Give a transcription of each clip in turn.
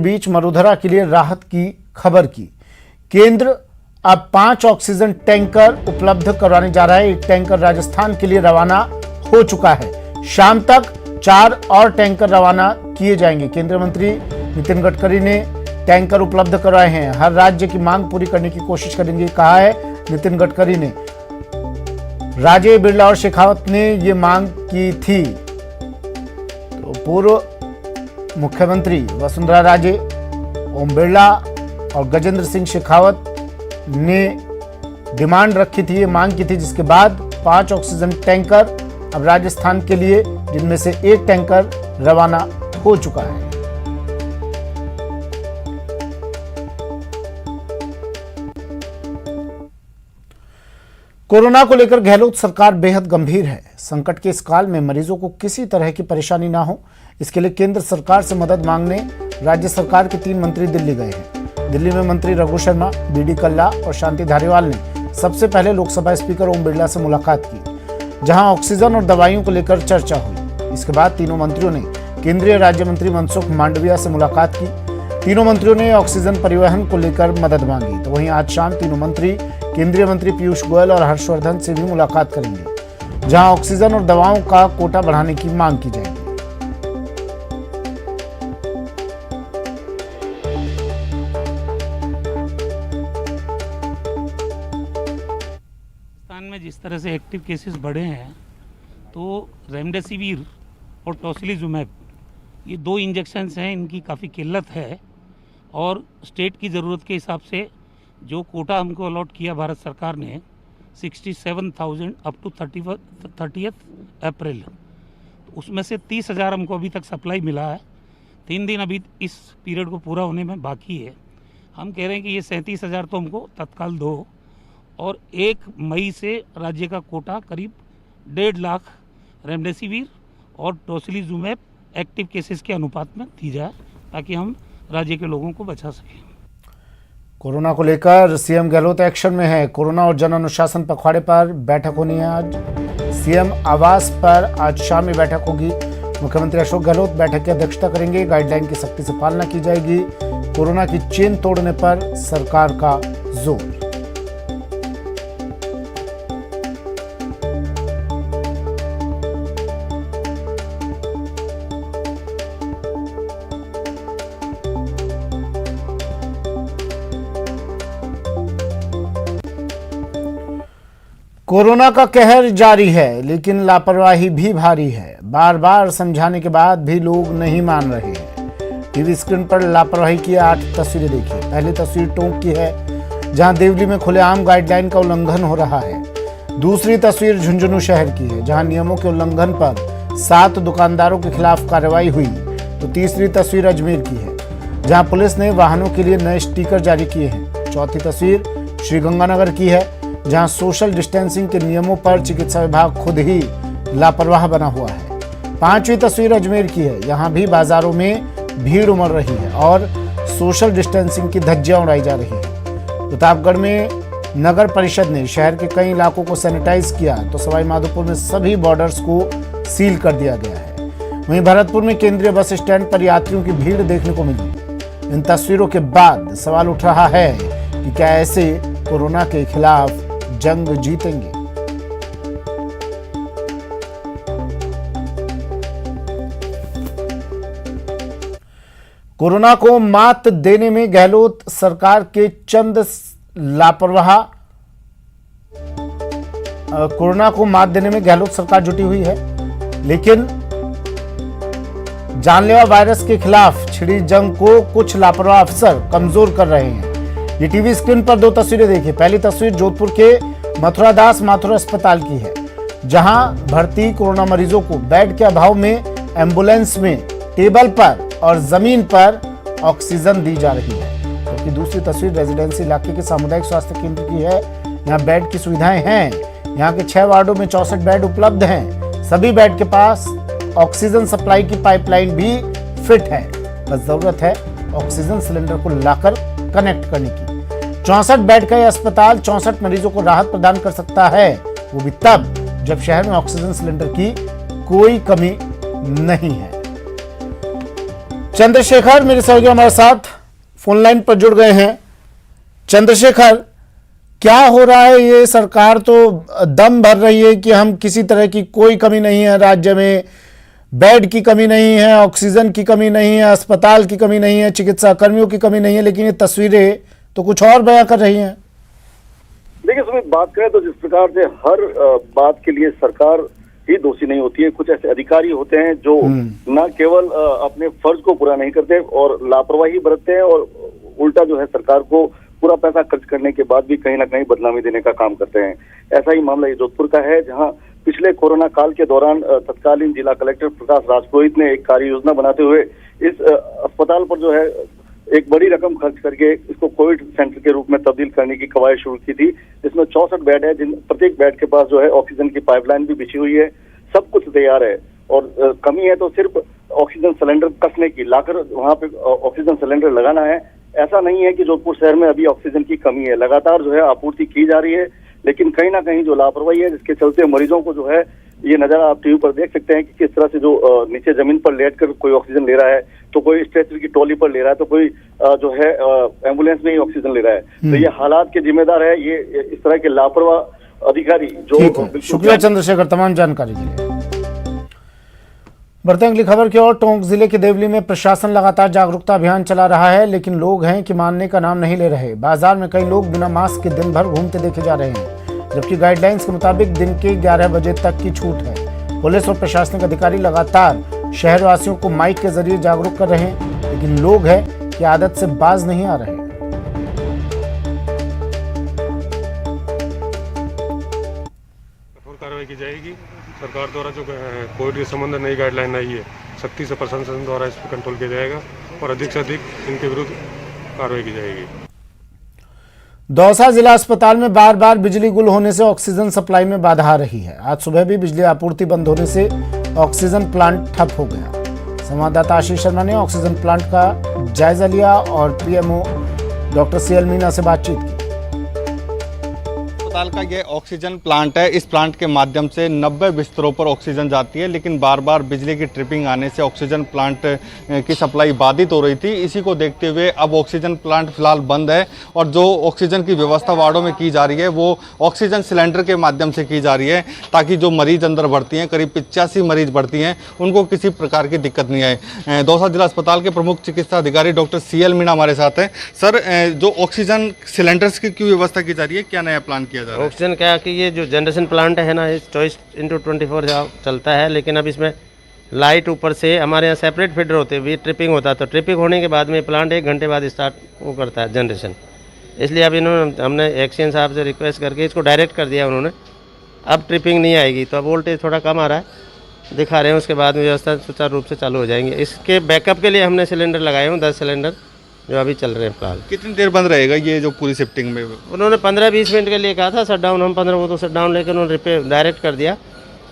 बीच वडोदरा के लिए राहत की खबर की। केंद्र अब 5 ऑक्सीजन टैंकर उपलब्ध करवाने जा रहा है। एक टैंकर राजस्थान के लिए रवाना हो चुका है। शाम तक 4 और टैंकर रवाना किए जाएंगे। केंद्रीय मंत्री नितिन गडकरी ने टैंकर उपलब्ध करवाए हैं। हर राज्य की मांग पूरी करने की कोशिश करेंगे, कहा है नितिन गडकरी ने। राजे, बिरला और शेखावत ने ये मांग की थी। तो पूर्व मुख्यमंत्री वसुंधरा राजे, ओम बिरला और गजेंद्र सिंह शेखावत ने डिमांड रखी थी, ये मांग की थी, जिसके बाद 5 ऑक्सीजन टैंकर अब राजस्थान के लिए, जिनमें से एक टैंकर रवाना हो चुका है। कोरोना को लेकर गहलोत सरकार बेहद गंभीर है। संकट के इस काल में मरीजों को किसी तरह की परेशानी ना हो, इसके लिए केंद्र सरकार से मदद मांगने राज्य सरकार के 3 मंत्री दिल्ली गए हैं। दिल्ली में मंत्री रघु शर्मा, बीडी कल्ला और शांति धारीवाल ने सबसे पहले लोकसभा स्पीकर ओम बिरला से मुलाकात की, जहां ऑक्सीजन और दवाइयों को लेकर चर्चा हुई। इसके बाद तीनों मंत्रियों ने केंद्रीय राज्य मंत्री मनसुख मांडविया से मुलाकात की। तीनों मंत्रियों ने ऑक्सीजन परिवहन को लेकर मदद मांगी। तो वहीं आज शाम तीनों मंत्री केंद्रीय मंत्री पीयूष गोयल और हर्षवर्धन से भी मुलाकात करेंगे, जहां ऑक्सीजन और दवाओं का कोटा बढ़ाने की मांग की जाएगी। में जिस तरह से एक्टिव केसेस बढ़े हैं, तो रेमडेसिविर और टोसिलिजुमैब ये 2 इंजेक्शन्स हैं, इनकी काफ़ी किल्लत है और स्टेट की ज़रूरत के हिसाब से जो कोटा हमको अलॉट किया भारत सरकार ने 67,000 अप टू 30 अप्रैल, तो उसमें से 30,000 हमको अभी तक सप्लाई मिला है। 3 दिन अभी इस पीरियड को पूरा होने में बाकी है। हम कह रहे हैं कि ये 37,000 तो हमको तत्काल दो और 1 मई से राज्य का कोटा करीब 1.5 लाख रेमडेसिविर और टोसिलिजुमैब एक्टिव केसेस के अनुपात में दी जाए, ताकि हम राज्य के लोगों को बचा सकें। कोरोना को लेकर सीएम गहलोत एक्शन में है। कोरोना और जन अनुशासन पखवाड़े पर बैठक होनी है। आज सीएम आवास पर आज शाम में बैठक होगी। मुख्यमंत्री अशोक गहलोत बैठक की अध्यक्षता करेंगे। गाइडलाइन की सख्ती से पालना की जाएगी। कोरोना की चेन तोड़ने पर सरकार का जोर। कोरोना का कहर जारी है, लेकिन लापरवाही भी भारी है। बार बार समझाने के बाद भी लोग नहीं मान रहे हैं। टीवी स्क्रीन पर लापरवाही की 8 तस्वीरें देखिए। पहली तस्वीर टोंक की है, जहां देवली में खुलेआम गाइडलाइन का उल्लंघन हो रहा है। दूसरी तस्वीर झुंझुनू शहर की है, जहां नियमों के उल्लंघन पर 7 दुकानदारों के खिलाफ कार्रवाई हुई। तो तीसरी तस्वीर अजमेर की है, जहां पुलिस ने वाहनों के लिए नए स्टिकर जारी किए हैं। चौथी तस्वीर श्रीगंगानगर की है, जहां सोशल डिस्टेंसिंग के नियमों पर चिकित्सा विभाग खुद ही लापरवाह बना हुआ है। 5वीं तस्वीर अजमेर की है, यहां भी बाजारों में भीड़ उमड़ रही है और सोशल डिस्टेंसिंग की धज्जियां उड़ाई जा रही है। प्रतापगढ़ में नगर परिषद ने शहर के कई इलाकों को सैनिटाइज किया, तो सवाई माधोपुर में सभी बॉर्डर्स को सील कर दिया गया है। वहीं भरतपुर में केंद्रीय बस स्टैंड पर यात्रियों की भीड़ देखने को मिली। इन तस्वीरों के बाद सवाल उठ रहा है कि क्या ऐसे कोरोना के खिलाफ जंग जीतेंगे? कोरोना को मात देने में गहलोत सरकार के चंद लापरवाह कोरोना को मात देने में गहलोत सरकार जुटी हुई है, लेकिन जानलेवा वायरस के खिलाफ छिड़ी जंग को कुछ लापरवाह अफसर कमजोर कर रहे हैं। ये टीवी स्क्रीन पर 2 तस्वीरें देखिए। पहली तस्वीर जोधपुर के मथुरादास माथुर अस्पताल की है, जहां भर्ती कोरोना मरीजों को बेड के अभाव में एम्बुलेंस में टेबल पर और जमीन पर ऑक्सीजन दी जा रही है। जबकि दूसरी तस्वीर रेजिडेंसी इलाके के सामुदायिक स्वास्थ्य केंद्र की है। यहाँ बेड की सुविधाएं हैं। यहाँ के 6 वार्डों में 64 बेड उपलब्ध हैं। सभी बेड के पास ऑक्सीजन सप्लाई की पाइपलाइन भी फिट है। बस जरूरत है ऑक्सीजन सिलेंडर को लाकर कनेक्ट करने की। 64 बेड का यह अस्पताल 64 मरीजों को राहत प्रदान कर सकता है, वो भी तब जब शहर में ऑक्सीजन सिलेंडर की कोई कमी नहीं है। चंद्रशेखर मेरे सहयोगी हमारे साथ फोन लाइन पर जुड़ गए हैं। चंद्रशेखर, क्या हो रहा है? ये सरकार तो दम भर रही है कि हम किसी तरह की कोई कमी नहीं है राज्य में, बेड की कमी नहीं है, ऑक्सीजन की कमी नहीं है, अस्पताल की कमी नहीं है, चिकित्सा कर्मियों की कमी नहीं है, लेकिन ये तस्वीरें तो कुछ और बयां कर रही हैं। देखिए सुमित, बात करें तो जिस प्रकार से हर बात के लिए सरकार ही दोषी नहीं होती है। कुछ ऐसे अधिकारी होते हैं जो न केवल अपने फर्ज को पूरा नहीं करते और लापरवाही बरतते हैं और उल्टा जो है सरकार को पूरा पैसा खर्च करने के बाद भी कहीं ना कहीं बदनामी देने का काम करते हैं। ऐसा ही मामला ये जोधपुर का है, जहां पिछले कोरोना काल के दौरान तत्कालीन जिला कलेक्टर प्रकाश राजपुरोहित ने एक कार्य योजना बनाते हुए इस अस्पताल पर जो है एक बड़ी रकम खर्च करके इसको कोविड सेंटर के रूप में तब्दील करने की कवायद शुरू की थी। इसमें 64 बेड है, जिन प्रत्येक बेड के पास जो है ऑक्सीजन की पाइपलाइन भी बिछी हुई है, सब कुछ तैयार है और कमी है तो सिर्फ ऑक्सीजन सिलेंडर कसने की, लाकर वहां पे ऑक्सीजन सिलेंडर लगाना है। ऐसा नहीं है कि जोधपुर शहर में अभी ऑक्सीजन की कमी है, लगातार जो है आपूर्ति की जा रही है, लेकिन कहीं ना कहीं जो लापरवाही है जिसके चलते मरीजों को जो है ये नजारा आप टीवी पर देख सकते हैं कि किस तरह से जो नीचे जमीन पर लेटकर कोई ऑक्सीजन ले रहा है, तो कोई स्ट्रेचर की ट्रॉली पर ले रहा है, तो कोई जो है एम्बुलेंस में ही ऑक्सीजन ले रहा है। तो ये हालात के जिम्मेदार है ये इस तरह के लापरवाह अधिकारी जो। शुक्रिया चंद्रशेखर तमाम जानकारी के लिए। बढ़ते हैं अगली खबर की ओर। टोंक जिले के देवली में प्रशासन लगातार जागरूकता अभियान चला रहा है, लेकिन लोग हैं कि मानने का नाम नहीं ले रहे। बाजार में कई लोग बिना मास्क के दिन भर घूमते देखे जा रहे हैं, जबकि गाइडलाइंस के मुताबिक दिन के 11 बजे तक की छूट है। पुलिस और प्रशासनिक अधिकारी लगातार शहरवासियों को माइक के जरिए जागरूक कर रहे हैं, लेकिन लोग हैं कि आदत से बाज नहीं आ रहे। कठोर कार्रवाई की जाएगी। सरकार द्वारा जो कोविड के संबंध नई गाइडलाइन आई है, सख्ती से प्रशासन द्वारा इस पर कंट्रोल किया जाएगा और अधिक से अधिक इनके विरुद्ध कार्रवाई की जाएगी। दौसा जिला अस्पताल में बार बार बिजली गुल होने से ऑक्सीजन सप्लाई में बाधा आ रही है। आज सुबह भी बिजली आपूर्ति बंद होने से ऑक्सीजन प्लांट ठप हो गया। संवाददाता आशीष शर्मा ने ऑक्सीजन प्लांट का जायजा लिया और पीएमओ डॉक्टर सीएल मीणा से बातचीत की। अस्पताल का ये ऑक्सीजन प्लांट है। इस प्लांट के माध्यम से 90 बिस्तरों पर ऑक्सीजन जाती है, लेकिन बार बार बिजली की ट्रिपिंग आने से ऑक्सीजन प्लांट की सप्लाई बाधित हो रही थी। इसी को देखते हुए अब ऑक्सीजन प्लांट फिलहाल बंद है और जो ऑक्सीजन की व्यवस्था वार्डों में की जा रही है वो ऑक्सीजन सिलेंडर के माध्यम से की जा रही है, ताकि जो मरीज अंदर भर्ती हैं, करीब 85 मरीज भर्ती हैं, उनको किसी प्रकार की दिक्कत नहीं आए। दौसा जिला अस्पताल के प्रमुख चिकित्सा अधिकारी डॉक्टर सीएल मीणा हमारे साथ हैं। सर, जो ऑक्सीजन सिलेंडर्स की क्यों व्यवस्था की जा रही है, क्या नया प्लान किया जा रहा है? ऑक्सीजन क्या कि ये जो जनरेशन प्लांट है ना, ये 24/24 चलता है, लेकिन अब इसमें लाइट ऊपर से हमारे यहाँ सेपरेट फीडर होते हैं, ट्रिपिंग होता है, तो ट्रिपिंग होने के बाद में प्लांट 1 घंटे बाद स्टार्ट वो करता है जनरेशन। इसलिए अब हमने एक्सचेंज साहब से रिक्वेस्ट करके इसको डायरेक्ट कर दिया उन्होंने। अब ट्रिपिंग नहीं आएगी, तो अब वोल्टेज थोड़ा कम आ रहा है, दिखा रहे हैं, उसके बाद में व्यवस्था सुचारू रूप से चालू हो जाएंगे। इसके बैकअप के लिए हमने सिलेंडर लगाए हैं, 10 सिलेंडर जो अभी चल रहे हैं फिलहाल। कितनी देर बंद रहेगा ये जो पूरी शिफ्टिंग में? उन्होंने 15-20 मिनट के लिए कहा था शट डाउन, हम 15 वो तो शट डाउन लेकर उन्होंने रिपेयर डायरेक्ट कर दिया।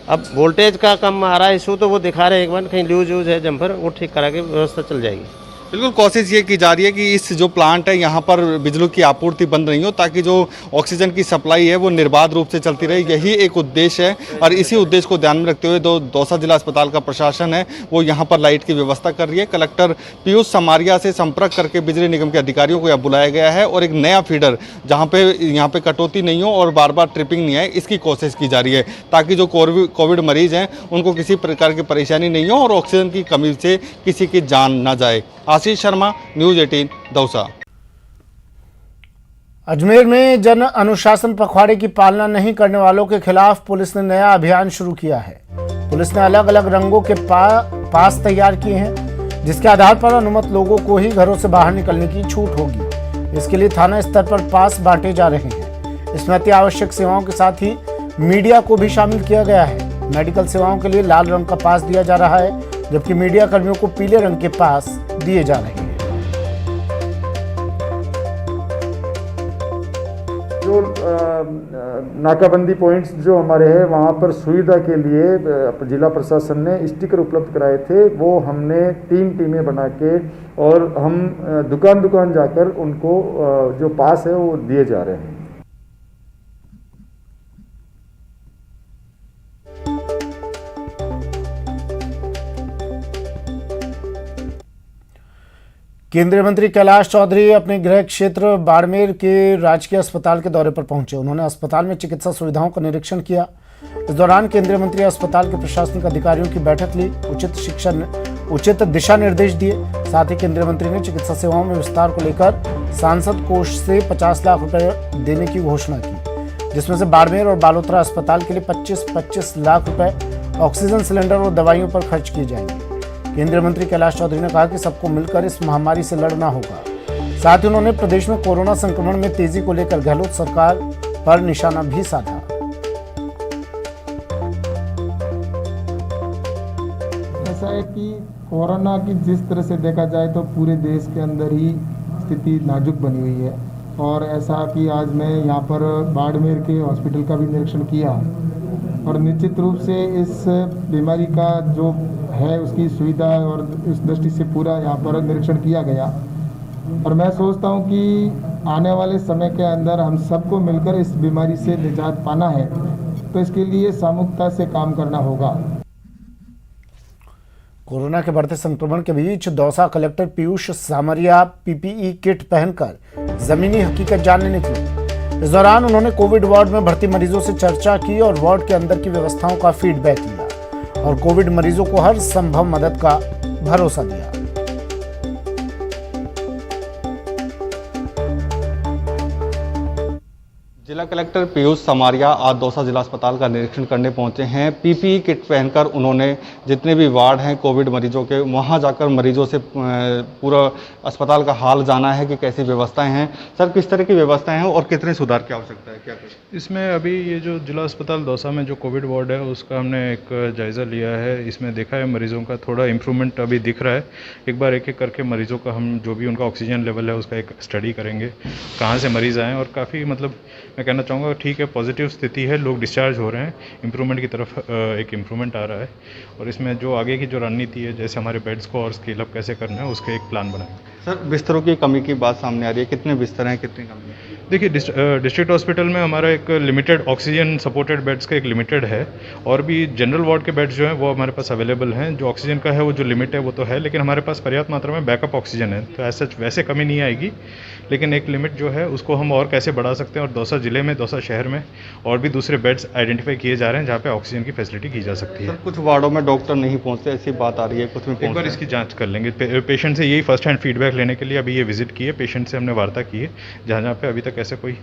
अब वोल्टेज का कम आ रहा है इशू, तो वो दिखा रहे हैं, एक बार कहीं लूज है जम्पर, वो ठीक करा के व्यवस्था चल जाएगी। बिल्कुल कोशिश ये की जा रही है कि इस जो प्लांट है यहाँ पर बिजली की आपूर्ति बंद नहीं हो, ताकि जो ऑक्सीजन की सप्लाई है वो निर्बाध रूप से चलती रहे। यही एक उद्देश्य है और इसी उद्देश्य को ध्यान में रखते हुए दौसा जिला अस्पताल का प्रशासन है वो यहाँ पर लाइट की व्यवस्था कर रही है। कलेक्टर पीयूष समारिया से संपर्क करके बिजली निगम के अधिकारियों को यहाँ बुलाया गया है और एक नया फीडर जहाँ पे यहाँ पे कटौती नहीं हो और बार बार ट्रिपिंग नहीं आए, इसकी कोशिश की जा रही है, ताकि जो कोविड मरीज हैं उनको किसी प्रकार की परेशानी नहीं हो और ऑक्सीजन की कमी से किसी की जान न जाए। आशीष शर्मा, न्यूज़ 18, दौसा। अजमेर में जन अनुशासन पखवाड़े की पालना नहीं करने वालों के खिलाफ पुलिस ने नया अभियान शुरू किया है। पुलिस ने अलग अलग रंगों के पास तैयार किए हैं, जिसके आधार पर अनुमत लोगों को ही घरों से बाहर निकलने की छूट होगी। इसके लिए थाना स्तर पर पास बांटे जा रहे हैं। इसमें अति आवश्यक सेवाओं के साथ ही मीडिया को भी शामिल किया गया है। मेडिकल सेवाओं के लिए लाल रंग का पास दिया जा रहा है, जबकि मीडिया कर्मियों को पीले रंग के पास दिए जा रहे हैं। जो नाकाबंदी पॉइंट्स जो हमारे हैं वहाँ पर सुविधा के लिए जिला प्रशासन ने स्टिकर उपलब्ध कराए थे, वो हमने 3 टीमें बना के और हम दुकान दुकान जाकर उनको जो पास है वो दिए जा रहे हैं। केंद्रीय मंत्री कैलाश चौधरी अपने गृह क्षेत्र बाड़मेर के राजकीय अस्पताल के दौरे पर पहुंचे। उन्होंने अस्पताल में चिकित्सा सुविधाओं का निरीक्षण किया। इस दौरान केंद्रीय मंत्री अस्पताल के प्रशासनिक अधिकारियों की बैठक ली, उचित दिशा निर्देश दिए। साथ ही केंद्रीय मंत्री ने चिकित्सा सेवाओं में विस्तार को लेकर सांसद कोष से 50 लाख रुपए देने की घोषणा की, जिसमें से बाड़मेर और बालोतरा अस्पताल के लिए 25-25 लाख रुपए ऑक्सीजन सिलेंडर और दवाइयों पर खर्च किए जाएंगे। केंद्रीय मंत्री कैलाश चौधरी ने कहा कि सबको मिलकर इस महामारी से लड़ना होगा। साथ ही उन्होंने प्रदेश में कोरोना संक्रमण में तेजी को लेकर गहलोत सरकार पर निशाना भी साधा। ऐसा है कि कोरोना की जिस तरह से देखा जाए तो पूरे देश के अंदर ही स्थिति नाजुक बनी हुई है, और ऐसा कि आज मैं यहाँ पर बाड़मेर के हॉस्पिटल का भी निरीक्षण किया, और निश्चित रूप से इस बीमारी का जो है उसकी सुविधा और उस दृष्टि से पूरा यहाँ पर निरीक्षण किया गया। और मैं सोचता हूँ कि आने वाले समय के अंदर हम सबको मिलकर इस बीमारी से निजात पाना है, तो इसके लिए सामूहिकता से काम करना होगा। कोरोना के बढ़ते संक्रमण के बीच दौसा कलेक्टर पीयूष सामरिया पीपीई किट पहनकर जमीनी हकीकत जानने निकले। इस दौरान उन्होंने कोविड वार्ड में भर्ती मरीजों से चर्चा की और वार्ड के अंदर की व्यवस्थाओं का फीडबैक लिया और कोविड मरीजों को हर संभव मदद का भरोसा दिया। जिला कलेक्टर पीयूष समारिया आज दौसा जिला अस्पताल का निरीक्षण करने पहुंचे हैं। पीपीई किट पहनकर उन्होंने जितने भी वार्ड हैं कोविड मरीजों के, वहां जाकर मरीजों से पूरा अस्पताल का हाल जाना है कि कैसी व्यवस्थाएं हैं। सर, किस तरह की व्यवस्थाएं हैं और कितने सुधार की आवश्यकता है, क्या करें? इसमें अभी ये जो जिला अस्पताल दौसा में जो कोविड वार्ड है उसका हमने एक जायज़ा लिया है। इसमें देखा है मरीजों का थोड़ा इम्प्रूवमेंट अभी दिख रहा है। एक बार एक एक करके मरीजों का हम जो भी उनका ऑक्सीजन लेवल है उसका एक स्टडी करेंगे, कहाँ से मरीज़ आए, और काफ़ी मतलब मैं कहना चाहूँगा ठीक है, पॉजिटिव स्थिति है, लोग डिस्चार्ज हो रहे हैं, इम्प्रूवमेंट की तरफ एक इम्प्रूवमेंट आ रहा है। और इसमें जो आगे की जो रणनीति है, जैसे हमारे बेड्स को और स्केल अप कैसे करना है, उसके एक प्लान बनाएंगे। सर, बिस्तरों की कमी की बात सामने आ रही है, कितने बिस्तर हैं, कितनी कमी है? देखिए, डिस्ट्रिक्ट हॉस्पिटल में हमारा एक लिमिटेड ऑक्सीजन सपोर्टेड बेड्स का एक लिमिटेड है, और भी जनरल वार्ड के बेड्स जो हैं वो हमारे पास अवेलेबल हैं। जो ऑक्सीजन का है वो जो लिमिट है वो तो है, लेकिन हमारे पास पर्याप्त मात्रा में बैकअप ऑक्सीजन है, तो ऐसा वैसे कमी नहीं आएगी। लेकिन एक लिमिट जो है उसको हम और कैसे बढ़ा सकते हैं, और दौसा जिले में, दौसा शहर में और भी दूसरे बेड्स आइडेंटिफाई किए जा रहे हैं जहाँ पे ऑक्सीजन की फैसिलिटी की जा सकती है। सर, कुछ वार्डों में डॉक्टर नहीं पहुँचते, ऐसी बात आ रही है, कुछ में एक बार इसकी जांच कर लेंगे। पेशेंट से यही फर्स्ट हैंड फीडबैक लेने के लिए अभी ये विजिट किए, पेशेंट से हमने वार्ता की है, जहाँ पे अभी तक ऐसे कोई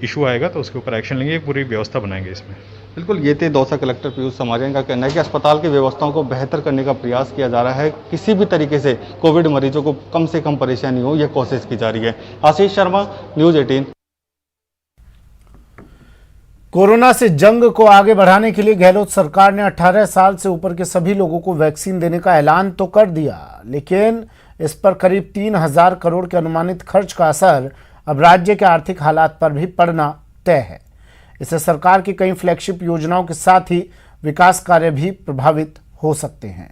इशू आएगा तो उसके ऊपर एक्शन लेंगे, एक पूरी व्यवस्था बनाएंगे इसमें। बिल्कुल, ये थे दौसा कलेक्टर पीयूष समारिया का कहना है कि अस्पताल की व्यवस्थाओं को बेहतर करने का प्रयास किया जा रहा है। किसी भी तरीके से कोविड मरीजों को कम से कम परेशानी हो, यह कोशिश की जा रही है। आशीष शर्मा, न्यूज़ 18। कोरोना से जंग को आगे बढ़ाने के लिए गहलोत सरकार ने 18 साल से ऊपर के सभी लोगों को वैक्सीन देने का ऐलान तो कर दिया, लेकिन इस पर करीब 3000 करोड़ के अनुमानित खर्च का असर अब राज्य के आर्थिक हालात पर भी पड़ना तय है। इससे सरकार की कई फ्लैगशिप योजनाओं के साथ ही विकास कार्य भी प्रभावित हो सकते हैं।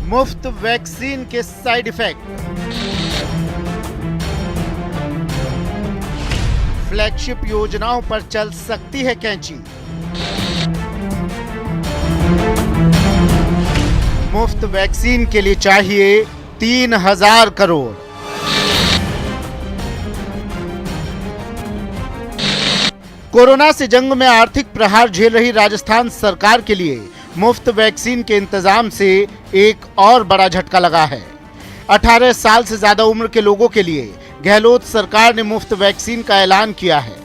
मुफ्त वैक्सीन के साइड इफेक्ट, फ्लैगशिप योजनाओं पर चल सकती है कैंची। मुफ्त वैक्सीन के लिए चाहिए 3000 करोड़। कोरोना से जंग में आर्थिक प्रहार झेल रही राजस्थान सरकार के लिए मुफ्त वैक्सीन के इंतजाम से एक और बड़ा झटका लगा है। 18 साल से ज्यादा उम्र के लोगों के लिए गहलोत सरकार ने मुफ्त वैक्सीन का ऐलान किया है।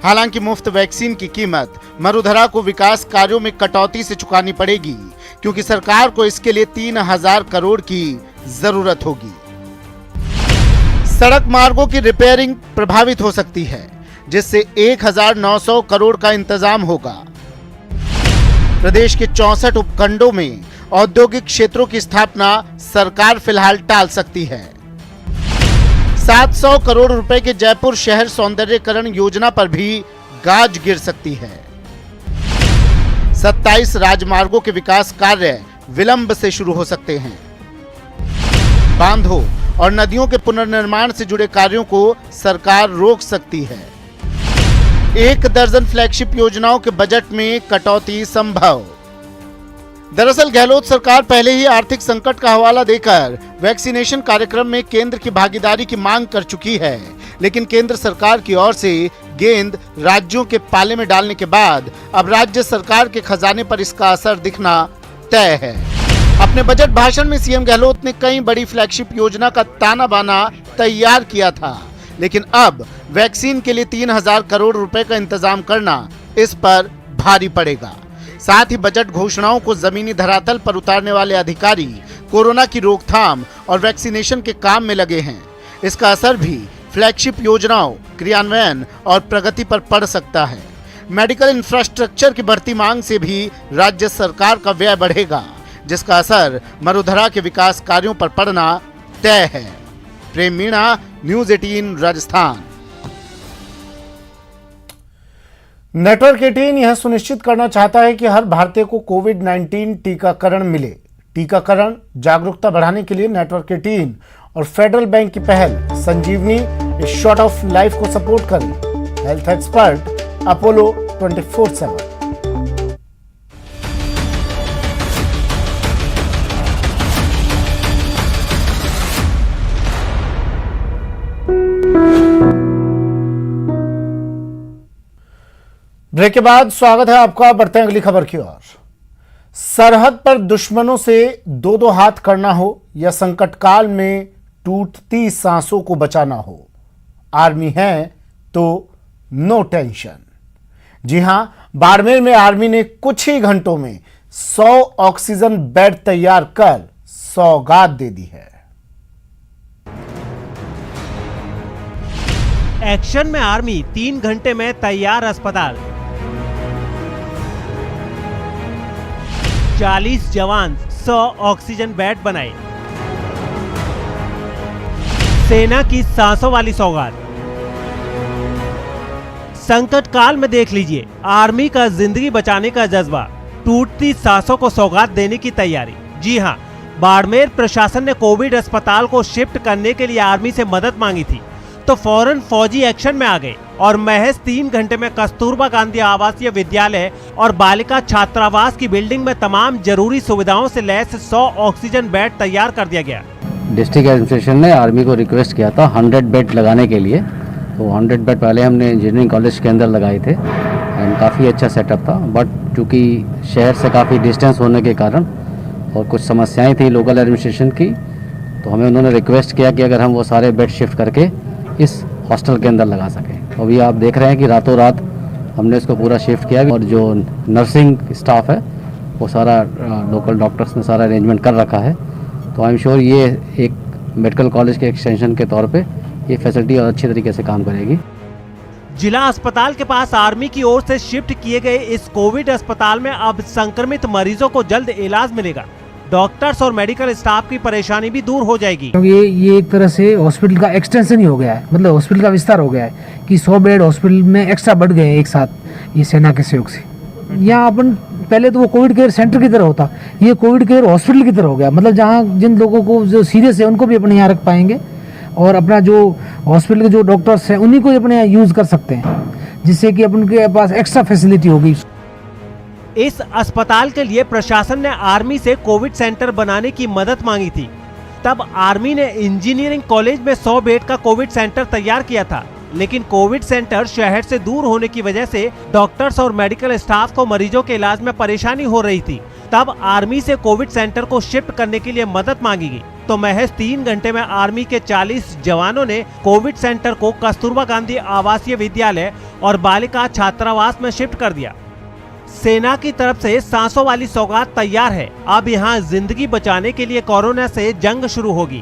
हालांकि मुफ्त वैक्सीन की कीमत मरुधरा को विकास कार्यों में कटौती से चुकानी पड़ेगी, क्योंकि सरकार को इसके लिए 3000 करोड़ की जरूरत होगी। सड़क मार्गों की रिपेयरिंग प्रभावित हो सकती है, जिससे 1900 करोड़ का इंतजाम होगा। प्रदेश के 64 उपखंडों में औद्योगिक क्षेत्रों की स्थापना सरकार फिलहाल टाल सकती है। 700 करोड़ रुपए के जयपुर शहर सौंदर्यीकरण योजना पर भी गाज गिर सकती है। 27 राजमार्गों के विकास कार्य विलंब से शुरू हो सकते हैं। बांधों और नदियों के पुनर्निर्माण से जुड़े कार्यों को सरकार रोक सकती है। 1 दर्जन फ्लैगशिप योजनाओं के बजट में कटौती संभव। दरअसल गहलोत सरकार पहले ही आर्थिक संकट का हवाला देकर वैक्सीनेशन कार्यक्रम में केंद्र की भागीदारी की मांग कर चुकी है, लेकिन केंद्र सरकार की ओर से गेंद राज्यों के पाले में डालने के बाद अब राज्य सरकार के खजाने पर इसका असर दिखना तय है। अपने बजट भाषण में सीएम गहलोत ने कई बड़ी फ्लैगशिप योजना का ताना बाना तैयार किया था, लेकिन अब वैक्सीन के लिए 3000 करोड़ रुपए का इंतजाम करना इस पर भारी पड़ेगा। साथ ही बजट घोषणाओं को जमीनी धरातल पर उतारने वाले अधिकारी कोरोना की रोकथाम और वैक्सीनेशन के काम में लगे हैं। इसका असर भी फ्लैगशिप योजनाओं, क्रियान्वयन और प्रगति पर पड़ सकता है। मेडिकल इंफ्रास्ट्रक्चर की बढ़ती मांग से भी राज्य सरकार का व्यय बढ़ेगा, जिसका असर मरुधरा के विकास कार्यों पर पड़ना तय है। प्रेम मीणा, न्यूज़ 18 राजस्थान। नेटवर्क 18 यह सुनिश्चित करना चाहता है कि हर भारतीय को कोविड-19 टीकाकरण मिले। टीकाकरण जागरूकता बढ़ाने के लिए नेटवर्क 18 और फेडरल बैंक की पहल संजीवनी इस शॉट ऑफ लाइफ को सपोर्ट करें। Health expert Apollo 24/7। ब्रेक के बाद स्वागत है आपका। बढ़ते हैं अगली खबर की ओर। सरहद पर दुश्मनों से दो दो हाथ करना हो या संकट काल में टूटती सांसों को बचाना हो, आर्मी है तो नो टेंशन। जी हां, बाड़मेर में आर्मी ने कुछ ही घंटों में 100 ऑक्सीजन बेड तैयार कर सौगात दे दी है। एक्शन में आर्मी, 3 घंटे में तैयार अस्पताल। 40 जवान 100 ऑक्सीजन बेड बनाए। सेना की सांसों वाली सौगात। संकट काल में देख लीजिए आर्मी का जिंदगी बचाने का जज्बा, टूटती सांसों को सौगात देने की तैयारी। जी हां, बाड़मेर प्रशासन ने कोविड अस्पताल को शिफ्ट करने के लिए आर्मी से मदद मांगी थी, तो फौरन फौजी एक्शन में आ गए और महज 3 घंटे में कस्तूरबा गांधी आवासीय विद्यालय और बालिका छात्रावास की बिल्डिंग में तमाम जरूरी सुविधाओं से लैस 100 ऑक्सीजन बेड तैयार कर दिया गया। डिस्ट्रिक्ट एडमिनिस्ट्रेशन ने आर्मी को रिक्वेस्ट किया था 100 बेड लगाने के लिए, तो 100 बेड पहले हमने इंजीनियरिंग कॉलेज के अंदर लगाए थे एंड काफ़ी अच्छा सेटअप था, बट चूँकि शहर से काफ़ी डिस्टेंस होने के कारण और कुछ समस्याएं थी लोकल एडमिनिस्ट्रेशन की, तो हमें उन्होंने रिक्वेस्ट किया कि अगर हम वो सारे बेड शिफ्ट करके इस हॉस्टल के अंदर लगा सकें। तो अभी आप देख रहे हैं कि रातों रात हमने इसको पूरा शिफ्ट किया और जो नर्सिंग स्टाफ है वो सारा लोकल डॉक्टर्स ने सारा अरेंजमेंट कर रखा है। तो आई एम श्योर ये एक मेडिकल कॉलेज के एक्सटेंशन के तौर पे ये फैसिलिटी और अच्छी तरीके से काम करेगी। जिला अस्पताल के पास आर्मी की ओर से शिफ्ट किए गए इस कोविड अस्पताल में अब संक्रमित मरीजों को जल्द इलाज मिलेगा। डॉक्टर्स और मेडिकल स्टाफ की परेशानी भी दूर हो जाएगी। क्योंकि ये एक तरह से हॉस्पिटल का एक्सटेंशन ही हो गया है, मतलब हॉस्पिटल का विस्तार हो गया है कि 100 बेड हॉस्पिटल में एक्स्ट्रा बढ़ गए हैं एक साथ, ये सेना के सहयोग से। यहाँ अपन पहले तो वो कोविड केयर सेंटर की तरह होता, ये कोविड केयर हॉस्पिटल की तरह हो गया, मतलब जहाँ जिन लोगों को जो सीरियस है उनको भी अपने यहाँ रख पाएंगे और अपना जो हॉस्पिटल के जो डॉक्टर्स हैं उन्हीं को अपने यहाँ यूज कर सकते हैं, जिससे कि अपन के पास एक्स्ट्रा फैसिलिटी होगी। इस अस्पताल के लिए प्रशासन ने आर्मी से कोविड सेंटर बनाने की मदद मांगी थी। तब आर्मी ने इंजीनियरिंग कॉलेज में 100 बेड का कोविड सेंटर तैयार किया था, लेकिन कोविड सेंटर शहर से दूर होने की वजह से डॉक्टर्स और मेडिकल स्टाफ को मरीजों के इलाज में परेशानी हो रही थी। तब आर्मी से कोविड सेंटर को शिफ्ट करने के लिए मदद मांगी गई, तो महज 3 घंटे में आर्मी के 40 जवानों ने कोविड सेंटर को कस्तूरबा गांधी आवासीय विद्यालय और बालिका छात्रावास में शिफ्ट कर दिया। सेना की तरफ से सांसों वाली सौगात तैयार है। अब यहाँ जिंदगी बचाने के लिए कोरोना से जंग शुरू होगी।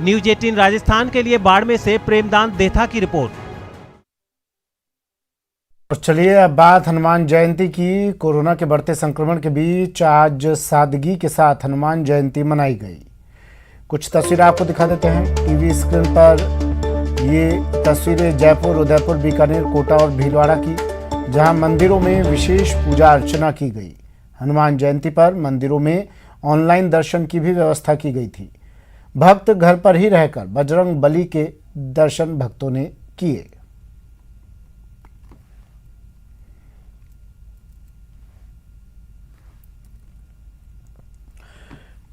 न्यूज़ 18 राजस्थान के लिए बाड़मेर से प्रेमदान देथा की रिपोर्ट। और चलिए अब बात हनुमान जयंती की। कोरोना के बढ़ते संक्रमण के बीच आज सादगी के साथ हनुमान जयंती मनाई गई। कुछ तस्वीरें आपको दिखा देते हैं टीवी स्क्रीन पर। ये तस्वीरें जयपुर, उदयपुर, बीकानेर, कोटा और भीलवाड़ा की, जहां मंदिरों में विशेष पूजा अर्चना की गई। हनुमान जयंती पर मंदिरों में ऑनलाइन दर्शन की भी व्यवस्था की गई थी। भक्त घर पर ही रहकर बजरंग बली के दर्शन भक्तों ने किए।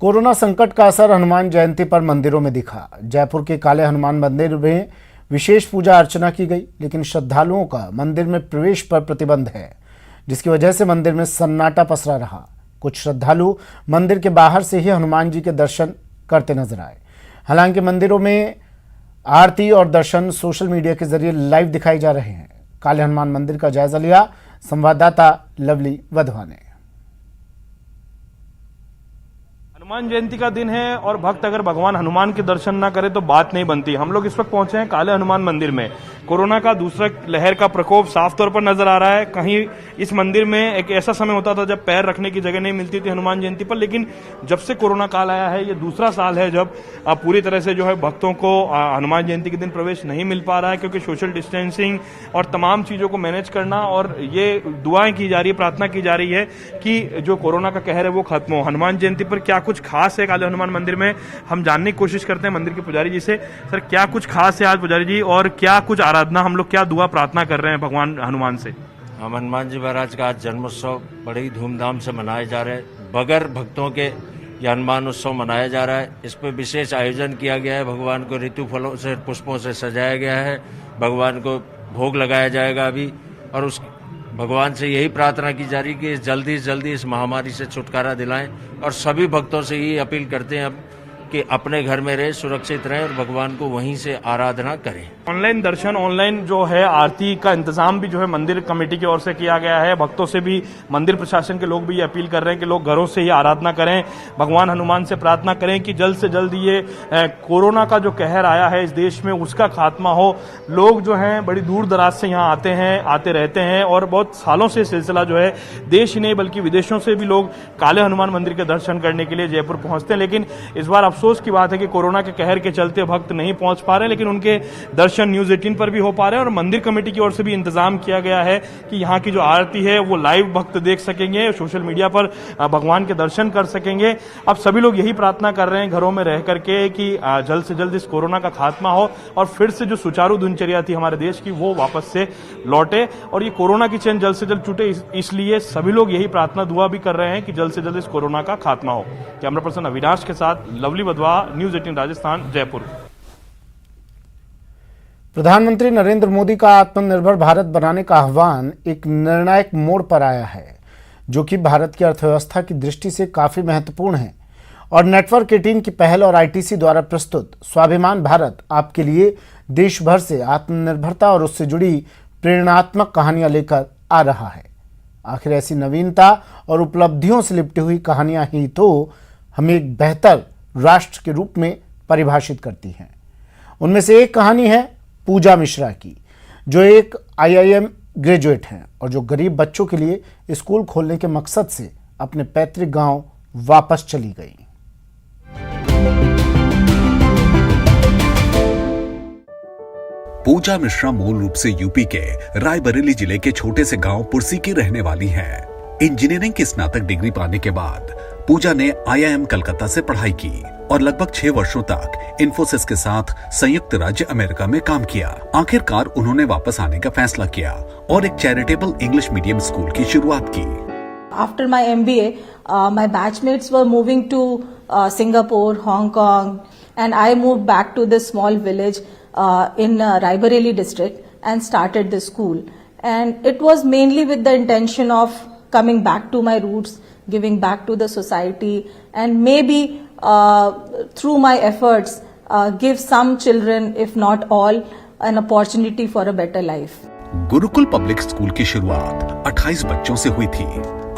कोरोना संकट का असर हनुमान जयंती पर मंदिरों में दिखा। जयपुर के काले हनुमान मंदिर में विशेष पूजा अर्चना की गई, लेकिन श्रद्धालुओं का मंदिर में प्रवेश पर प्रतिबंध है, जिसकी वजह से मंदिर में सन्नाटा पसरा रहा। कुछ श्रद्धालु मंदिर के बाहर से ही हनुमान जी के दर्शन करते नजर आए। हालांकि मंदिरों में आरती और दर्शन सोशल मीडिया के जरिए लाइव दिखाए जा रहे हैं। काले हनुमान मंदिर का जायजा लिया संवाददाता लवली वधवा ने। हनुमान जयंती का दिन है और भक्त अगर भगवान हनुमान के दर्शन ना करे तो बात नहीं बनती। हम लोग इस वक्त पहुंचे हैं काले हनुमान मंदिर में। कोरोना का दूसरा लहर का प्रकोप साफ तौर पर नजर आ रहा है। कहीं इस मंदिर में एक ऐसा समय होता था जब पैर रखने की जगह नहीं मिलती थी हनुमान जयंती पर, लेकिन जब से कोरोना काल आया है, ये दूसरा साल है जब पूरी तरह से जो है भक्तों को हनुमान जयंती के दिन प्रवेश नहीं मिल पा रहा है, क्योंकि सोशल डिस्टेंसिंग और तमाम चीजों को मैनेज करना और ये दुआएं की जा रही है, प्रार्थना की जा रही है कि जो कोरोना का कहर है वो खत्म हो। हनुमान जयंती पर क्या कुछ खास है काले हनुमान मंदिर में, हम जानने की कोशिश करते हैं मंदिर के पुजारी जी से। सर, क्या कुछ खास है आज पुजारी जी, और क्या कुछ आराधना, हम लोग क्या दुआ प्रार्थना कर रहे हैं भगवान हनुमान से? हम हनुमान जी महाराज का आज जन्मोत्सव बड़े ही धूमधाम से मनाए जा रहे हैं। बगैर भक्तों के ये हनुमान उत्सव मनाया जा रहा है। इस पर विशेष आयोजन किया गया है। भगवान को ऋतु फलों से, पुष्पों से सजाया गया है। भगवान को भोग लगाया जाएगा अभी, और उस भगवान से यही प्रार्थना की जा रही है कि जल्दी से जल्दी इस महामारी से छुटकारा दिलाएं, और सभी भक्तों से यही अपील करते हैं अब कि अपने घर में रहे, सुरक्षित रहें और भगवान को वहीं से आराधना करें। ऑनलाइन दर्शन, ऑनलाइन जो है आरती का इंतजाम भी जो है मंदिर कमेटी की ओर से किया गया है। भक्तों से भी, मंदिर प्रशासन के लोग भी ये अपील कर रहे हैं कि लोग घरों से ही आराधना करें, भगवान हनुमान से प्रार्थना करें कि जल्द से जल्द ये कोरोना का जो कहर आया है इस देश में उसका खात्मा हो। लोग जो हैं बड़ी दूर दराज से यहाँ आते रहते हैं, और बहुत सालों से सिलसिला जो है देश ही नहीं बल्कि विदेशों से भी लोग काले हनुमान मंदिर के दर्शन करने के लिए जयपुर पहुंचते हैं। लेकिन इस बार अफसोस की बात है कि कोरोना के कहर के चलते भक्त नहीं पहुंच पा रहे, लेकिन उनके दर्शन न्यूज़ 18 पर भी हो पा रहे हैं। और मंदिर कमेटी की ओर से भी इंतजाम किया गया है कि यहाँ की जो आरती है वो लाइव भक्त देख सकेंगे, सोशल मीडिया पर भगवान के दर्शन कर सकेंगे। अब सभी लोग यही प्रार्थना कर रहे हैं घरों में रह करके कि जल्द से जल्द इस कोरोना का खात्मा हो और फिर से जो सुचारू दिनचर्या थी हमारे देश की वो वापस से लौटे, और ये कोरोना की चेन जल्द से जल्द छूटे। इसलिए सभी लोग यही प्रार्थना दुआ भी कर रहे हैं कि जल्द से जल्द इस कोरोना का खात्मा हो। कैमरा पर्सन अविनाश के साथ लवली वधवा, न्यूज़ 18 राजस्थान, जयपुर। प्रधानमंत्री नरेंद्र मोदी का आत्मनिर्भर भारत बनाने का आह्वान एक निर्णायक मोड़ पर आया है, जो कि भारत की अर्थव्यवस्था की दृष्टि से काफी महत्वपूर्ण है। और नेटवर्क 18 की पहल और आईटीसी द्वारा प्रस्तुत स्वाभिमान भारत आपके लिए देश भर से आत्मनिर्भरता और उससे जुड़ी प्रेरणात्मक कहानियां लेकर आ रहा है। आखिर ऐसी नवीनता और उपलब्धियों से लिपटी हुई कहानियां ही तो हमें एक बेहतर राष्ट्र के रूप में परिभाषित करती हैं। उनमें से एक कहानी है पूजा मिश्रा की, जो एक IIM ग्रेजुएट हैं और जो गरीब बच्चों के लिए स्कूल खोलने के मकसद से अपने पैतृक गांव वापस चली गई। पूजा मिश्रा मूल रूप से यूपी के रायबरेली जिले के छोटे से गांव पुरसी की रहने वाली हैं। इंजीनियरिंग की स्नातक डिग्री पाने के बाद पूजा ने IIM कलकत्ता से पढ़ाई की और लगभग 6 वर्षों तक इन्फोसिस के साथ संयुक्त राज्य अमेरिका में काम किया। आखिरकार उन्होंने वापस आने का फैसला किया और एक चैरिटेबल इंग्लिश मीडियम स्कूल की शुरुआत की। After my MBA, my batchmates were moving to Singapore, Hong Kong, and I moved back to this small village in Raebareli district and started the school. And it was mainly with the intention of coming back to my roots, giving back to the society, and maybe through my efforts give some children, if not all, an opportunity for a better life. Gurukul public school की शुरुआत 28 बच्चों से हुई थी।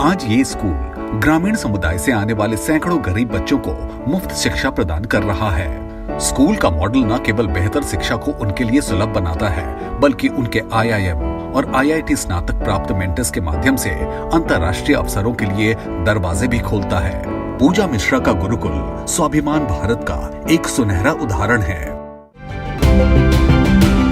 आज ये school ग्रामीण समुदाय से आने वाले सैकड़ों गरीब बच्चों को मुफ्त शिक्षा प्रदान कर रहा है। स्कूल का मॉडल न केवल बेहतर शिक्षा को उनके लिए सुलभ बनाता है, बल्कि उनके IIM और IIT स्नातक प्राप्त मेंटर्स के माध्यम से अंतर्राष्ट्रीय अवसरों के लिए दरवाजे भी खोलता है। पूजा मिश्रा का गुरुकुल स्वाभिमान भारत का एक सुनहरा उदाहरण है।